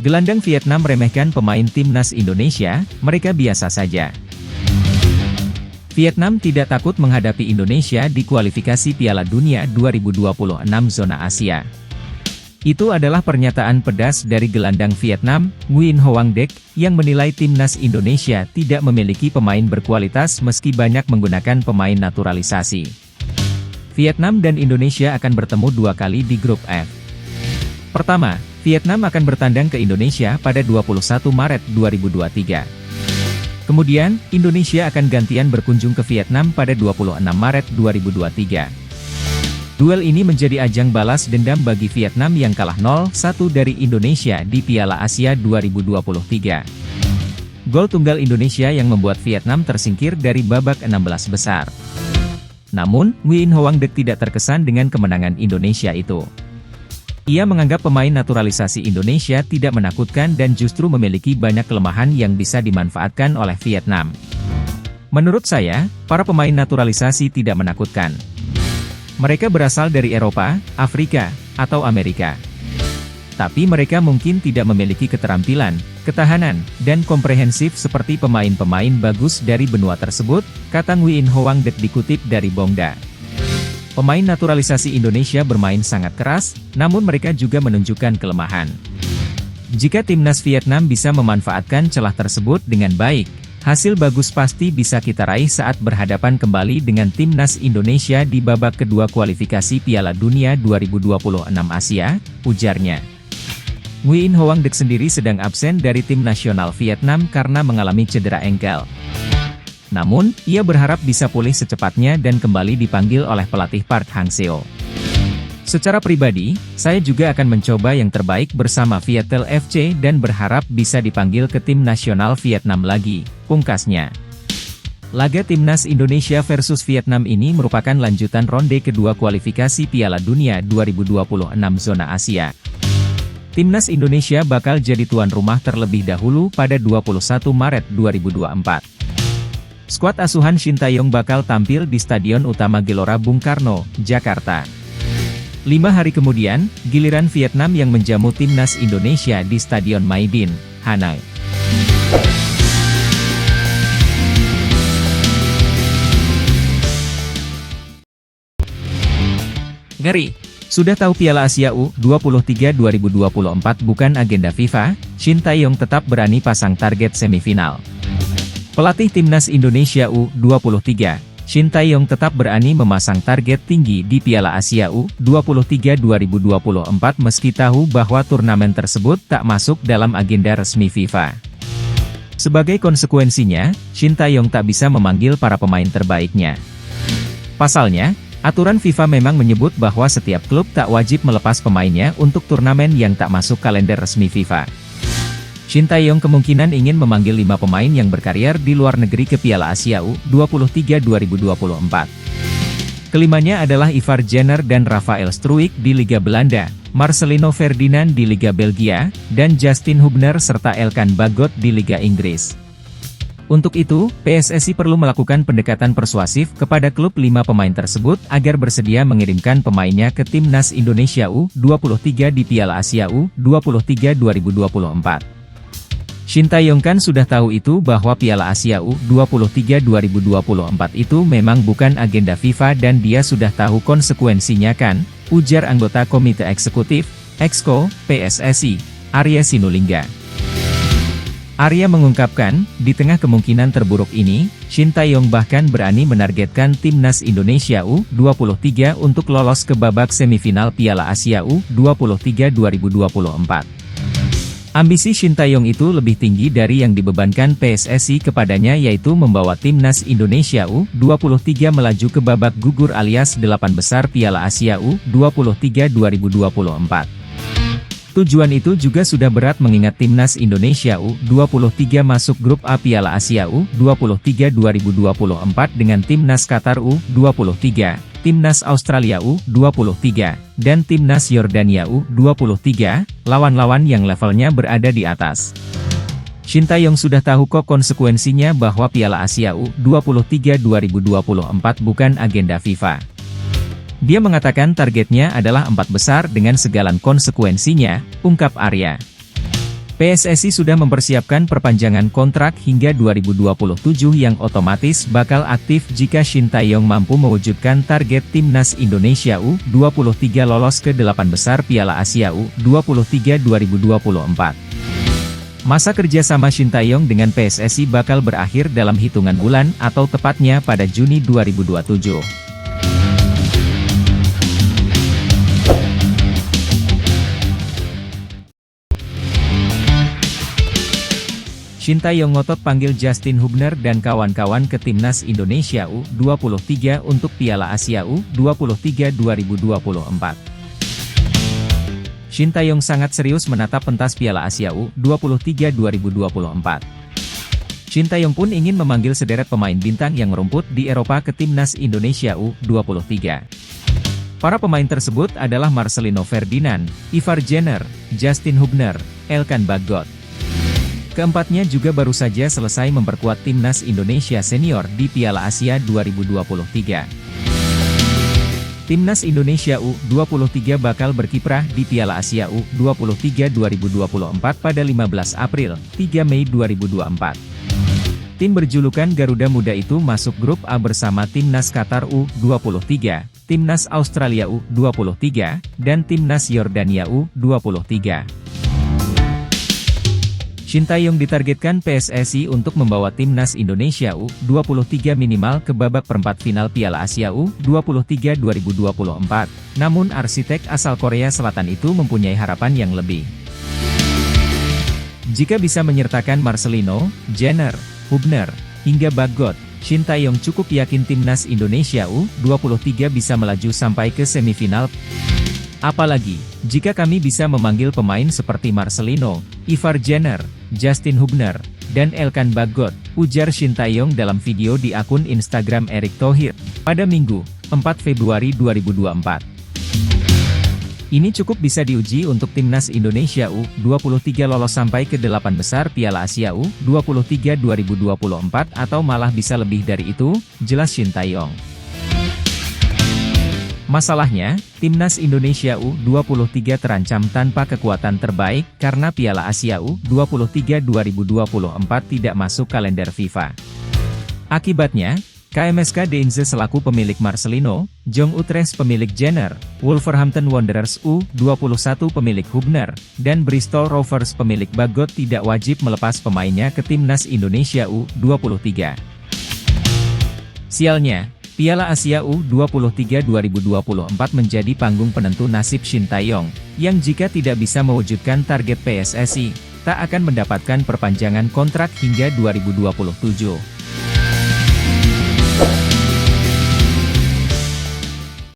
Gelandang Vietnam meremehkan pemain timnas Indonesia, mereka biasa saja. Vietnam tidak takut menghadapi Indonesia di kualifikasi Piala Dunia 2026 zona Asia. Itu adalah pernyataan pedas dari gelandang Vietnam, Nguyen Hoang Dec, yang menilai timnas Indonesia tidak memiliki pemain berkualitas meski banyak menggunakan pemain naturalisasi. Vietnam dan Indonesia akan bertemu 2 kali di grup F. Pertama, Vietnam akan bertandang ke Indonesia pada 21 Maret 2023. Kemudian, Indonesia akan gantian berkunjung ke Vietnam pada 26 Maret 2023. Duel ini menjadi ajang balas dendam bagi Vietnam yang kalah 0-1 dari Indonesia di Piala Asia 2023. Gol tunggal Indonesia yang membuat Vietnam tersingkir dari babak 16 besar. Namun, Nguyen Hoang Dec tidak terkesan dengan kemenangan Indonesia itu. Ia menganggap pemain naturalisasi Indonesia tidak menakutkan dan justru memiliki banyak kelemahan yang bisa dimanfaatkan oleh Vietnam. Menurut saya, para pemain naturalisasi tidak menakutkan. Mereka berasal dari Eropa, Afrika, atau Amerika. Tapi mereka mungkin tidak memiliki keterampilan, ketahanan, dan komprehensif seperti pemain-pemain bagus dari benua tersebut, kata Nguyen Hoang Dec dikutip dari Bongda. Pemain naturalisasi Indonesia bermain sangat keras, namun mereka juga menunjukkan kelemahan. Jika timnas Vietnam bisa memanfaatkan celah tersebut dengan baik, hasil bagus pasti bisa kita raih saat berhadapan kembali dengan timnas Indonesia di babak kedua kualifikasi Piala Dunia 2026 Asia, ujarnya. Nguyen Hoang Dec sendiri sedang absen dari tim nasional Vietnam karena mengalami cedera engkel. Namun, ia berharap bisa pulih secepatnya dan kembali dipanggil oleh pelatih Park Hang-seo. Secara pribadi, saya juga akan mencoba yang terbaik bersama Vietel FC dan berharap bisa dipanggil ke tim nasional Vietnam lagi, pungkasnya. Laga timnas Indonesia versus Vietnam ini merupakan lanjutan ronde kedua kualifikasi Piala Dunia 2026 zona Asia. Timnas Indonesia bakal jadi tuan rumah terlebih dahulu pada 21 Maret 2024. Skuad asuhan Shin Tae-yong bakal tampil di Stadion Utama Gelora Bung Karno, Jakarta. 5 hari kemudian, giliran Vietnam yang menjamu timnas Indonesia di Stadion Mai Dinh, Hanoi. Ngeri! Sudah tahu Piala Asia U23 2024 bukan agenda FIFA, Shin Tae-yong tetap berani pasang target semifinal. Pelatih timnas Indonesia U23, Shin Tae-yong tetap berani memasang target tinggi di Piala Asia U23 2024 meski tahu bahwa turnamen tersebut tak masuk dalam agenda resmi FIFA. Sebagai konsekuensinya, Shin Tae-yong tak bisa memanggil para pemain terbaiknya. Pasalnya, aturan FIFA memang menyebut bahwa setiap klub tak wajib melepas pemainnya untuk turnamen yang tak masuk kalender resmi FIFA. Shin Tae-yong kemungkinan ingin memanggil 5 pemain yang berkarier di luar negeri ke Piala Asia U23 2024. Kelimanya adalah Ivar Jenner dan Rafael Struijk di Liga Belanda, Marcelino Ferdinand di Liga Belgia, dan Justin Hubner serta Elkan Bagot di Liga Inggris. Untuk itu, PSSI perlu melakukan pendekatan persuasif kepada klub 5 pemain tersebut agar bersedia mengirimkan pemainnya ke Timnas Indonesia U23 di Piala Asia U23 2024. Shin Tae-yong kan sudah tahu itu bahwa Piala Asia U23 2024 itu memang bukan agenda FIFA dan dia sudah tahu konsekuensinya kan, ujar anggota Komite Eksekutif, Exco, PSSI, Arya Sinulinga. Arya mengungkapkan, di tengah kemungkinan terburuk ini, Shin Tae-yong bahkan berani menargetkan Timnas Indonesia U23 untuk lolos ke babak semifinal Piala Asia U23 2024. Ambisi Shin Tae-yong itu lebih tinggi dari yang dibebankan PSSI kepadanya yaitu membawa Timnas Indonesia U23 melaju ke babak gugur alias 8 besar Piala Asia U23 2024. Tujuan itu juga sudah berat mengingat Timnas Indonesia U23 masuk grup A Piala Asia U23 2024 dengan Timnas Qatar U23, Timnas Australia U23, dan Timnas Yordania U23, lawan-lawan yang levelnya berada di atas. Shin Tae-yong sudah tahu kok konsekuensinya bahwa Piala Asia U23 2024 bukan agenda FIFA. Dia mengatakan targetnya adalah 4 besar dengan segala konsekuensinya, ungkap Arya. PSSI sudah mempersiapkan perpanjangan kontrak hingga 2027 yang otomatis bakal aktif jika Shin Tae-yong mampu mewujudkan target Timnas Indonesia U23 lolos ke 8 besar Piala Asia U23 2024. Masa kerjasama Shin Tae-yong dengan PSSI bakal berakhir dalam hitungan bulan atau tepatnya pada Juni 2027. Shin Tae-yong ngotot panggil Justin Hubner dan kawan-kawan ke Timnas Indonesia U23 untuk Piala Asia U23 2024. Shin Tae-yong sangat serius menatap pentas Piala Asia U23 2024. Shin Tae-yong pun ingin memanggil sederet pemain bintang yang merumput di Eropa ke Timnas Indonesia U23. Para pemain tersebut adalah Marcelino Ferdinand, Ivar Jenner, Justin Hubner, Elkan Bagot. Keempatnya juga baru saja selesai memperkuat Timnas Indonesia Senior di Piala Asia 2023. Timnas Indonesia U23 bakal berkiprah di Piala Asia U23 2024 pada 15 April, 3 Mei 2024. Tim berjulukan Garuda Muda itu masuk grup A bersama Timnas Qatar U23, Timnas Australia U23, dan Timnas Yordania U23. Shin Tae-yong ditargetkan PSSI untuk membawa Timnas Indonesia U23 minimal ke babak perempat final Piala Asia U23 2024, namun arsitek asal Korea Selatan itu mempunyai harapan yang lebih. Jika bisa menyertakan Marcelino, Jenner, Hubner, hingga Bagot, Shin Tae-yong cukup yakin Timnas Indonesia U23 bisa melaju sampai ke semifinal. Apalagi, jika kami bisa memanggil pemain seperti Marcelino, Ivar Jenner, Justin Hubner, dan Elkan Bagot, ujar Shin Tae-yong dalam video di akun Instagram Erick Thohir, pada Minggu, 4 Februari 2024. Ini cukup bisa diuji untuk Timnas Indonesia U23 lolos sampai ke 8 besar Piala Asia U23 2024 atau malah bisa lebih dari itu, jelas Shin Tae-yong. Masalahnya, Timnas Indonesia U23 terancam tanpa kekuatan terbaik karena Piala Asia U23 2024 tidak masuk kalender FIFA. Akibatnya, KMSK Deinze selaku pemilik Marcelino, Jong Utrecht pemilik Jenner, Wolverhampton Wanderers U21 pemilik Hubner, dan Bristol Rovers pemilik Bagot tidak wajib melepas pemainnya ke Timnas Indonesia U23. Sialnya, Piala Asia U23 2024 menjadi panggung penentu nasib Shin Tae-yong, yang jika tidak bisa mewujudkan target PSSI, tak akan mendapatkan perpanjangan kontrak hingga 2027.